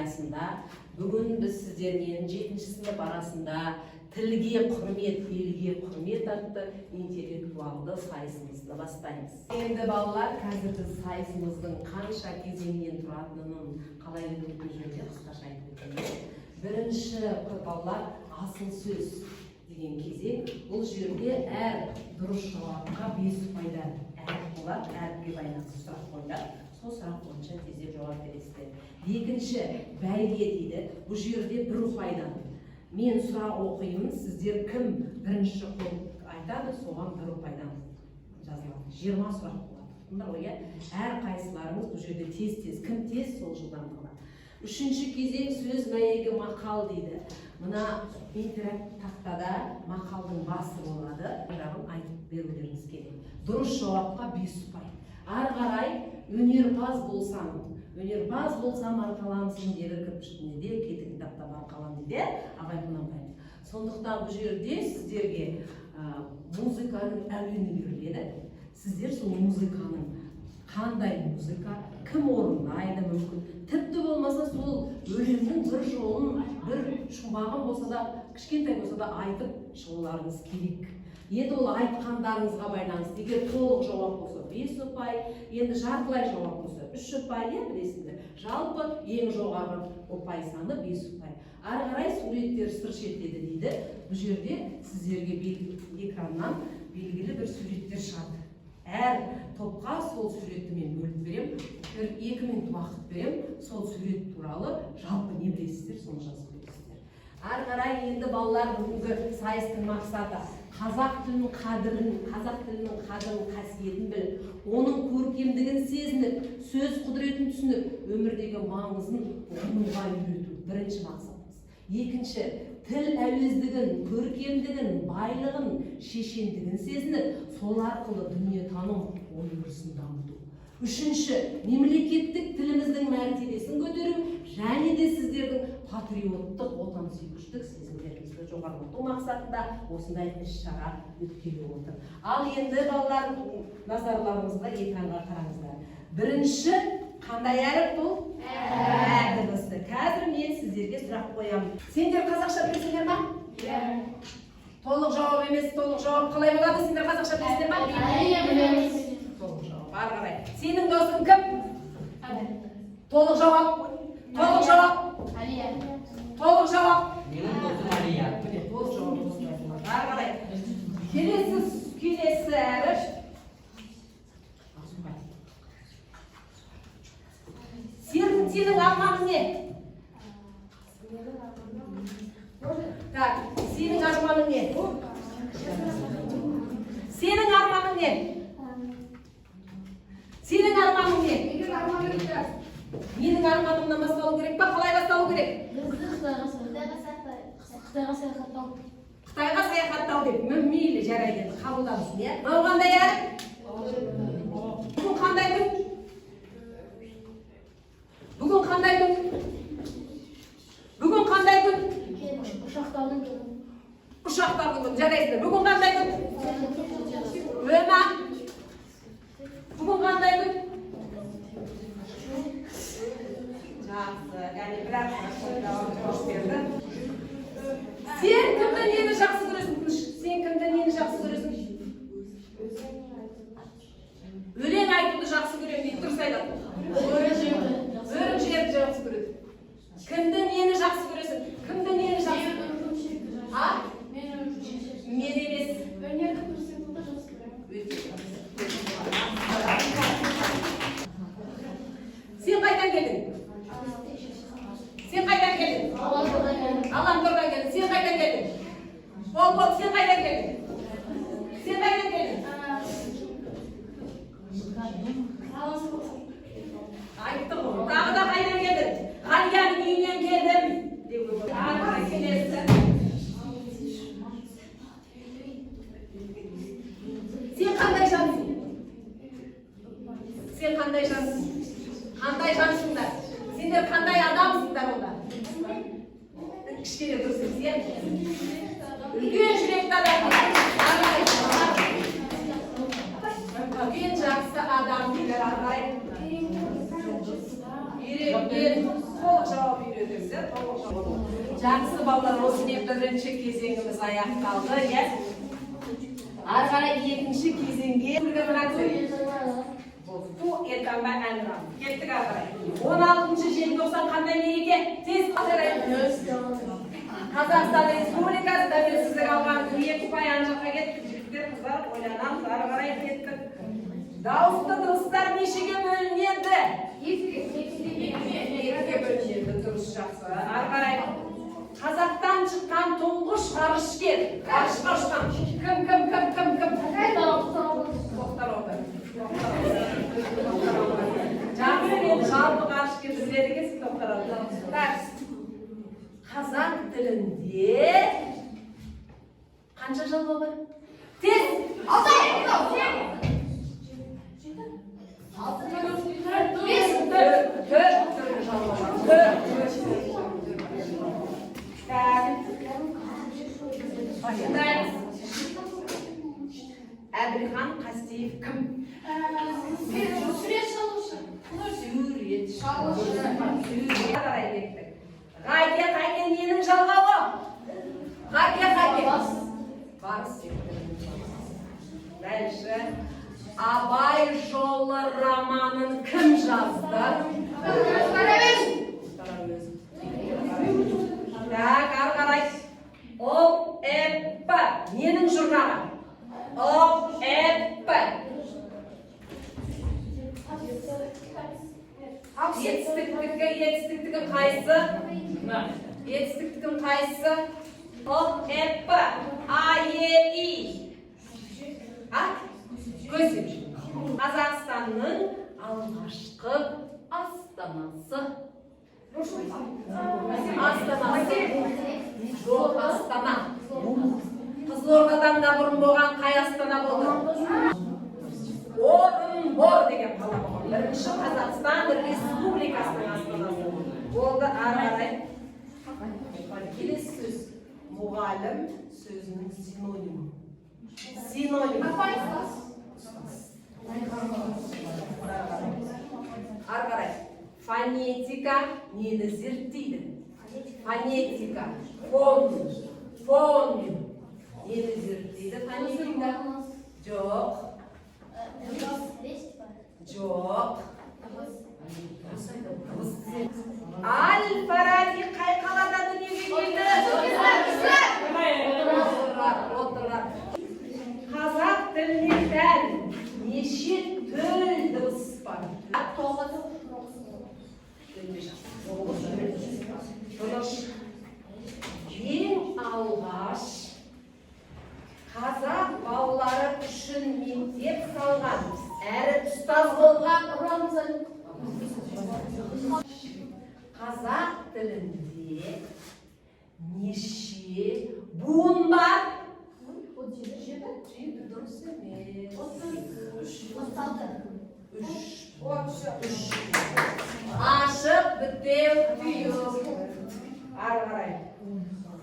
аясында бүгін біз сіздермен 7 сынып арасында тілге құрмет, елге құрмет атты интеллектуалды сайысымызды бастаймыз. Енді балалар, қазір біз сайысымыздың қанша кезеңнен тұратынын қалай өткен жерде қысқаша айтып өтеміз. Бірінші балалар асыл сөз деген кезең. Бұл жерде әр дұрыс жауапқа 5 ұпайдан болады, әріпке байланысты сұрақ қойылады. Сол сұрақ бойынша тездеп жауап бересіздер. Екінші бәйге дейді. Бұл жерде 1 ұпайдан. Мен сұрақ оқимын, сіздер кім бірінші қол айтады, соған 1 ұпайдан жазылады. 20 сұрақ болады. Әр қайсыларыңыз бұл жерде тез-тез, кім тез, сол жылдамдығына. Үшінші кезең сөз мәйегі мақал дейді. Мына интерактив тақтада мақалдың басы болады, жағын айтып берулеріңіз керек. Дұрыс жауапқа 5 ұпай. Ары қарай өнерпаз болсам арқаламсың деді кірпіштің де, кетік кітапта арқалам дейді, Абай Құнанбаев. Сондықтан бұл жерде сіздерге музыканың әуені беріледі. Сіздер сол музыканың қандай музыка, кім орындайды мүмкін. Тіпті болмаса сол өлеңнің бір жолын, бір шумағын болса да, кішкентай болса да айтып шығуларыңыз керек. Енді ол айтқандарыңызға байланысты. Егер толық жауап болса 5 ұпай, енді жартылай жауап болса 3 ұпай, білесіңдер. Жалпы ең жоғары ұпай саны 5 ұпай. Ары қарай суреттер сыр шертеді дейді. Бұл жерде сіздерге экраннан белгілі бір суреттер шығады. Әр топқа сол суретті мен бөліп берем, 2 минут уақыт берем, сол сурет туралы жалпы не білесіздер, соны жазып бересіздер. Ары қарай енді балалар бүгінгі сайыстың мақсаты қазақ тілінің қадірін, қасиетін біліп, оның көркемдігін сезініп, сөз құдіретін түсініп, өмірдегі маңызын ұғынуға үйрету бірінші мақсатымыз. Екінші, тіл әуездігін, көркемдігін, байлығын, шешендігін сезініп, сол арқылы дүниетаным ой-өрісін дамыту. Үшінші, мемлекеттік тіліміздің мәртебесін көтеру және де сіздердің патриоттық, отансүйгіштік сезімдеріңізді жоғарылату мақсатында осындай іс-шара өткелі отыр. Ал енді балалар, назарларыңызға экранға қараңыздар. Бірінші қандай әріп бұл? Ә дыбысы. Қазір мен сіздерге сұрақ қоямын. Сендер қазақша білесіңдер ма? Толық жауап емес, толық жауап қалай болады? Сендер қазақша білесіңдер ма? Толық жауап. Ары қарай. Сенің досың кім? Толық жауап. Толық жауап. Алия. Толық жауап. Менің досым Алия. Толық жауап осындай болады. Ары қарай. Келесі әріп. Сенің арманың не? Так, сенің арманың не? Сенің арманың не? Сенің арманың не? Менің арманымнан басталу керек па? Қалай басталу керек? Қытайға саяхаттау деп. Мейлі жарайды, қабылдамыз, не? Мынау қандай әріп? Бүгін қандай күн? Бүгін қандай күн? Бүгін қандай күн? Ұшақтардың күні. Ұшақтардың күні, жарайды. Бүгін қандай күн? Өма? Бүгін қандай күн? Жақсы, яғни бірақ жауап берді. Сен кімді нені жақсы көресің? Сен кімді нені жақсы көресің? Өлең айтуды жақсы көремін дейді, дұрыс айтады. Өрін жерді жақсы көреді. Кімді нені жақсы көресің? Кімді нені жақсы көресің? А? Мен емес. Өнерді көрсетуді жақсы көремін. Сен қайдан келдің? Сен қайдан келдің? Аламтордан келдің. Сен қайдан келдің? Бол, сен қайдан келдің? Сен қайдан келдің? Айттым ғой. Тағы да қайдан келдің? Алияның үйінен келдім. Ары келесі. Сен қандай жансың? Сен қандай жансың? Қандай жансыңдар? Сендер қандай адамсыңдар онда? Кішкене дұрыс сен? Үлкен жүректі адамдар. Үлкен жақсы адам дейді ағай. мен толық жауап үйретемін де, толық жауап. Жақсы балалар, осымен бірінші кезеңіміз аяқталды, иә? Ары қарай екінші кезеңге Bu ertanba әнұран. Кеттік ары қарай. 16 желтоқсан қандай мереке? Тез қарай. Қазақстан Республикасы тәуелсіздік алған 2 пай жаққа кеттік. Жігіттер, қыздар, ойланамыз, ары қарай кеттік. Дауысты дыбыстар нешеге бөлінеді? 2-ге бөлінеді, дұрыс жақсы. Ары қарай. Қазақтан шыққан тұңғыш ғарышкер. Ғарышқа ұшқан. Кім? Тоқтар отыр. Жақсы мен жалпы ғарышкер біледі екенсің, Тоқтар отыр. Қазақ тілінде қанша жалғау бар? Тез! 4 Әбілхан Қастеев кім? Сурет салушы. Сурет салушы. Ғайке ненің жалғауы? Ғайке. Барыс. Дальше. Абай жолы романын кім жазды? Қарабез. Так, ары қарай. ОЭП. Ненің жұрнағы? ОЭП. Етістіктігі қайсы? Етістіктігін қайсы? ОЭП. АЕИ. Көзім. Қазақстанның алғашқы астанасы. Астанасы. Жоқ, Астана. Қызылордадан да бұрын болған қай Астана болды? Орынбор деген қала болған. Бірінші Қазақстан Республикасының астанасы. Болды, ары қарай. Келесі сөз. Мұғалім сөзінің синонимі. Синоним. Ары қарай. Фонетика нені зерттейді? Фонетика. Фонем. Нені зерттейді? Фонетика. Жоқ. Әл-Фараби қай қалада дүниеге келді? Отырар. Қазақ тіліне тән неше төл дыбыс бар? Ең алғаш қазақ балалары үшін мектеп салған, әрі ұстаз болған қазақ тілінде неше буын бар? Дұрыс емес. 3. Ашық, бітеу, түйіп. Ары қарай.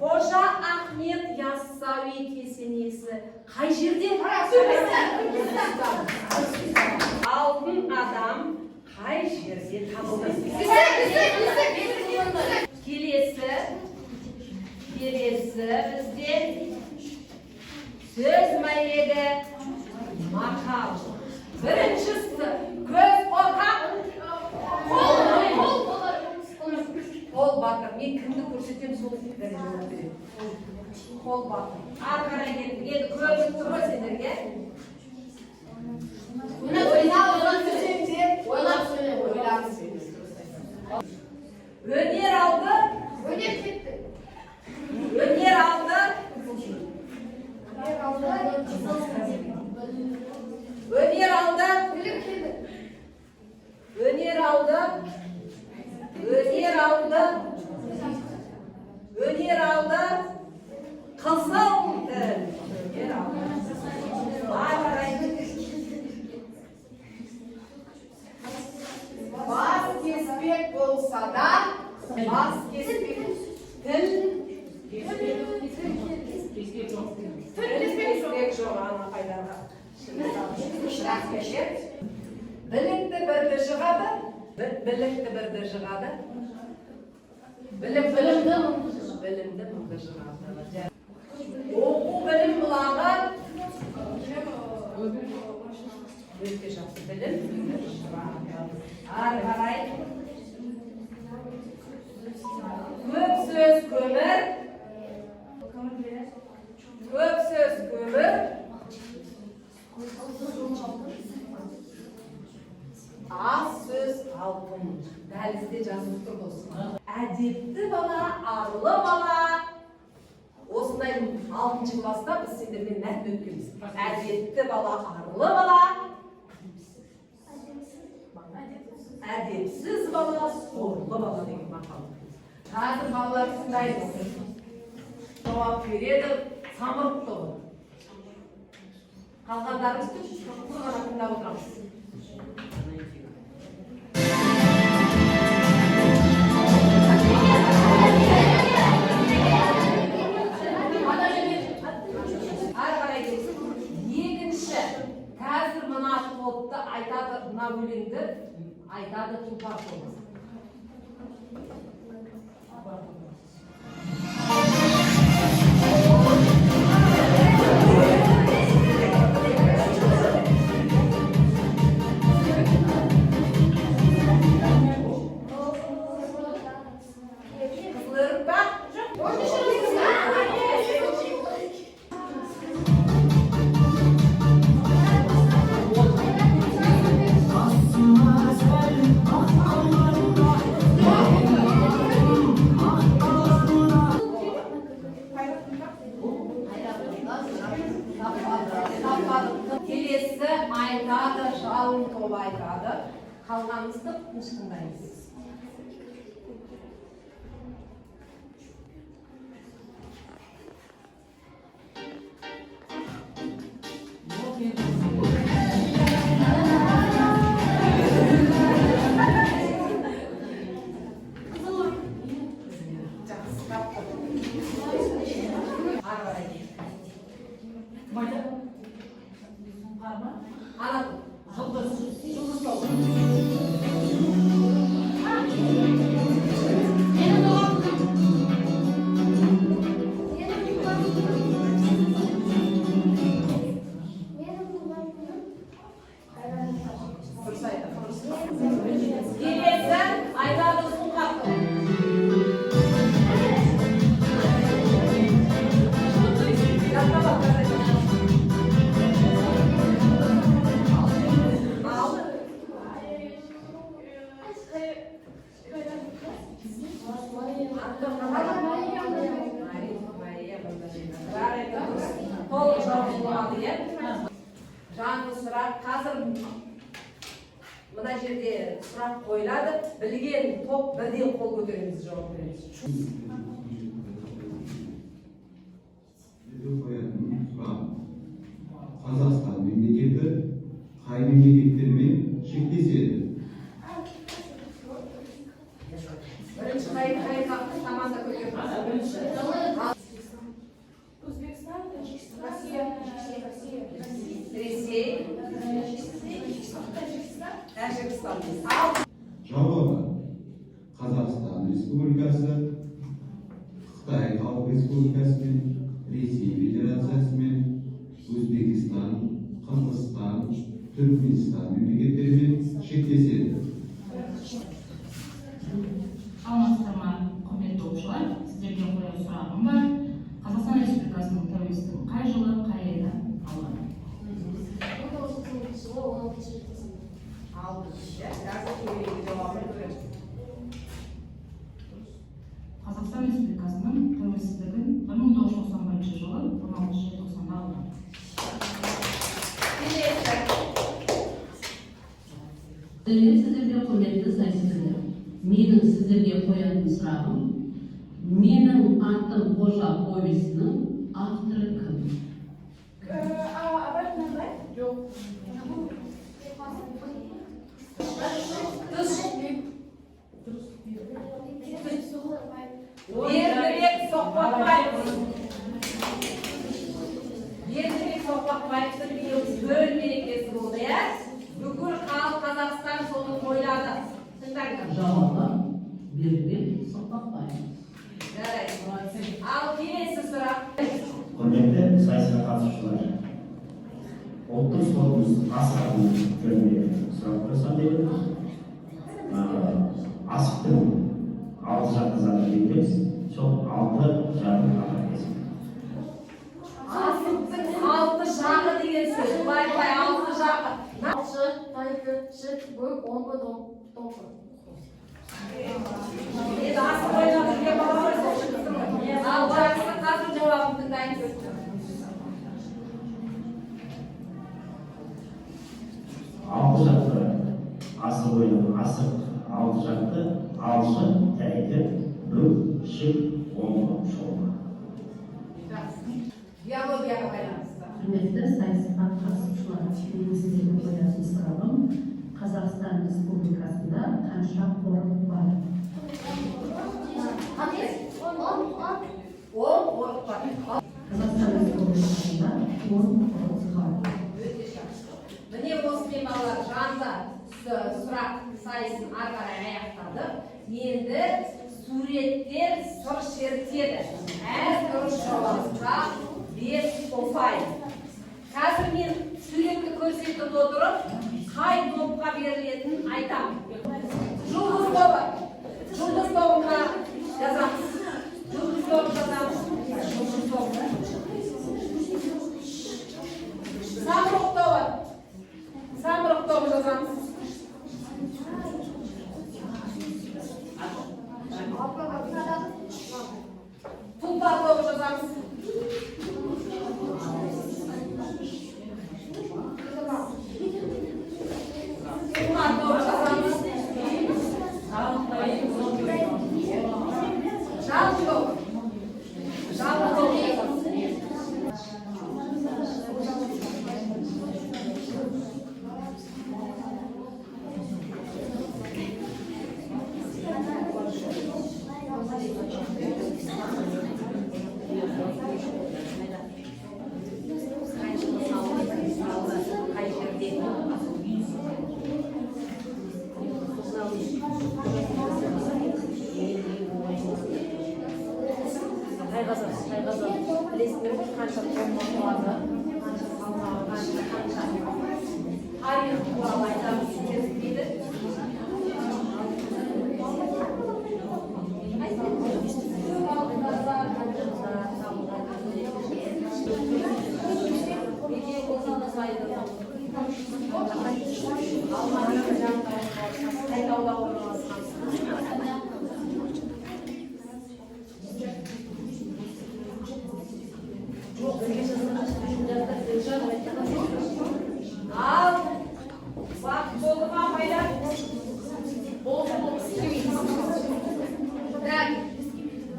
Қожа Ахмет Яссауи кесенесі қай жерде? Алтын адам қай жерде табылды? Келесі бізде сөз мәйегі мақал. Біріншісі көз қорқақ, қол батыр. Мен кімді көрсетем, сол дәрежені берем. Қол батыр. Ары қарай келдік. Енді көрдік тұр ғой сендерге. Ойлап сөйле. Өнер алды. Өнер алды. Өнер алды. Өнер алды. Өнер алды. Өнер алды. Қызыл тіл. Өнер алды. Бас кеспек болса да, бас кеспек тіл. Кеспек жоқ, ана қайдағы. Білікті бірді жығады, Білімді бірді жығады. Білімді Білімді жығады. Оқу білім бұлағы. Өте жақсы білім. Ары қарай. Көп сөз көмір. Көп сөз көмір. Az сөз алтын. Дәлізде жазылып тұр болсын. Әдепті бала, арлы бала. Осындай 6-шы класста біз сендермен мәтін өткенбіз. Әдепті бала, арлы бала. Әдепсіз бала, сорлы бала деген мақал. Қазір балалар тыңдайды. Жауап береді, самұрып тұр. Қалғандарымыз тұрғана тыңдап отырамыз. Қазір мына топты айтады, мына өлеңді айтады тұлпар тобы. Келесі айтады, жалын тобы айтады. Қалғанымызды тыныш тыңдаймыз. Anladım. Жұлдыз тобы. Келесі айтады сұңғақ тобы. Жаңғы сұрақ, қазір мына жерде сұрақ қойылады, білген топ бірден қол көтереміз, жауап береміз. Қазақстан мемлекеті қай мемлекеттермен шектеседі? Бірінші қай команда көтереді? Өзбекстан, Россия, Ресей, Тәжікстан. Жауабы: Қазақстан Республикасы, Қытай Халық Республикасымен, Ресей Федерациясымен, Өзбекстан, Қырғызстан, Түркменстан мемлекеттерімен шектеседі. Саламатсыздар, құрметті оқушылар, сіздерге қояр сұрағым бар. Қазақстан Республикасының тәуелсіздігін қай жылы, қай айда алған? 1916 жылы 16 Қазақстан Республикасының тәуелсіздігін 1991 жылы 16 желтоқсанда алған. Сіздерге құрметті сайысшылар, менің сіздерге қоятын сұрағым, менің атым Қожа повесінің авторы кім? Бердібек Соқпақбаевтың биыл төл мерекесі болды, иә? Бүкіл халық Қазақстан соны тойлады. жауабы беруге соқтықпаймыз. Жарайды. Ал келесі сұрақ. Құрметті сайысқа қатысушылар, ұлттық спортымыз асығатын жөнінде сұрақ қойсам деп едім. Асықтың 6 жарты заты белгілейміз. Сол 6 жарты қатар Асықтың 6 жағы деген сөз. Былай 6 жағы. Алшы, тайкы, шыт, бөк, омбы, топы. Енді асық ойнап жүрген бала ғой. Ал жақсы, қазір жауабын тыңдаймыз. Алты жарты асық ойнап, асық 6 жарты, алшы, тәйкі, бүк, шыт, омбы, шолпы. Биологияға байланысты. Құрметті сайысқа қатысушылар, менің сіздерге қоятын сұрағым, Қазақстан Республикасында қанша қорық бар? Қорық бар. Қазақстан Республикасында 10 қорық бар. Өте жақсы. Міне осымен балалар жанды сұрақ сайысын ары қарай аяқтадық. Енді суреттер сыр шертеді. Әр дұрыс жауапқа 5 ұпай. Қазір мен суретті көрсетіп отырып, қай топқа берілетінін айтамын. Жұлдыз тобы. Жұлдыз тобына жазамыз. Жұлдыз тобы жазамыз. Жұлдыз тобы. Самұрық тобы. Самұрық тобы жазамыз. Тұлпар тобы жазамыз. Тұлпар тобы жазамыз. Жалпы тобы. Жалпы тобы жазамыз. Білесіңдер ғой, қанша тонна болады, қанша салмағы, қанша тарих туралы айтамыз сіздер дейді. Ал, уақыт болды ма пайда? Болды.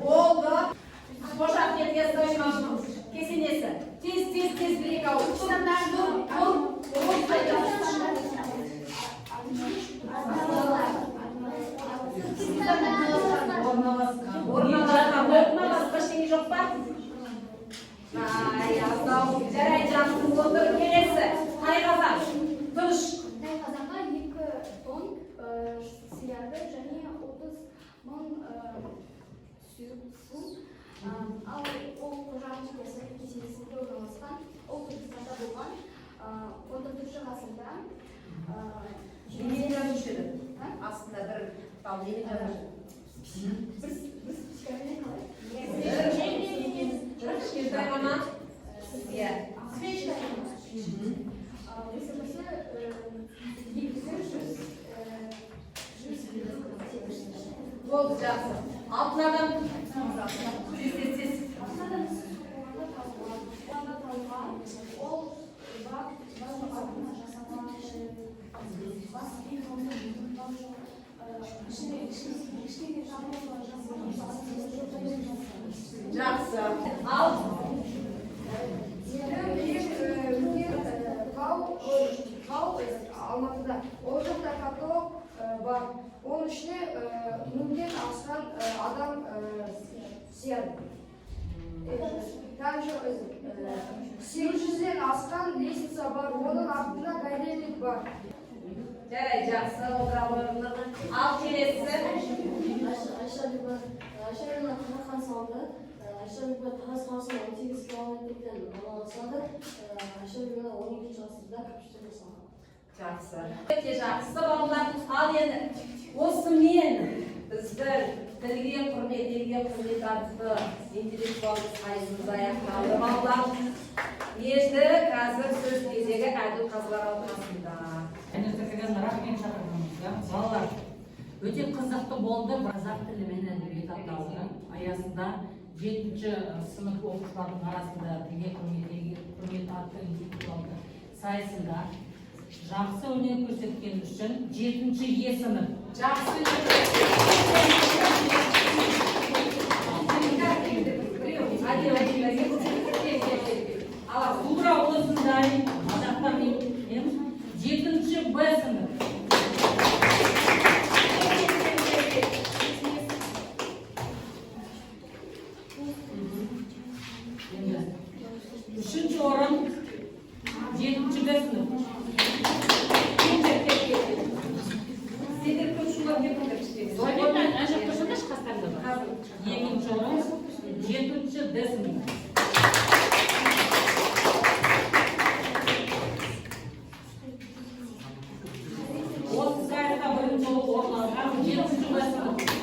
Болды. Қожа Ахметке соймашының кесенесі. Тез бір-екі ауыз. Орналасқан басқа ештеңе жоқ па? Жарайды, жақсы болды. Келесі. Тайқазан. Тыныш. Тайқазанға 2 тонн сыяды және 30 мың су. Ал ол Қожа Ахмет кесенесінде орналасқан, ол Түркістанда болған 14 ғасырда. Немен жазушы еді? Астында бір тал немен жазушы? Бір кішкене қалай? Бір кішкентай ғана? Иә. Свечка. Высотасы 200. Болды, жақсы. Алтын адам сіз. Ол Жақсы. Ал. Алматыда ол жақта каталог бар. Оның ішіне мыңнан асқан адам сияды. Также 800-ден асқан лестница бар. Оның артында галерея бар. жарайды, жақсы, отыра қойыңыздар. Ал келесі. Айшаның Қарахан салды. Айшаның Тараз қаласында 18 километрден салды. Айшаның 12 ғасырда компьютер жасалған. Жақсы. Өте жақсы балалар. Ал енді осымен біздің тілге құрмет, елге құрмет атты интеллектуалды сайысымыз аяқталды балалар. Енді қазір сөз кезегі Әділ Қазылар Алқасында. Әніртірген рахмет шақырғанымызға. Балалар, өте қызықты болды. Қазақ тілі мен әдебиет апталығы аясында 7-ші сынып оқушылардың арасында тілге құрмет атты интеллектуалды сайысында жақсы өнер көрсеткен үшін 7-ші Е сынып. Жақсы. Тура осындай мадақтармен 7-ші Б сынып. Үшінші орын 7-ші Б сынып. Екінші орын 7-ші Д сынып. Осы сайысқа бірінші орын алған 7-ші Б сынып.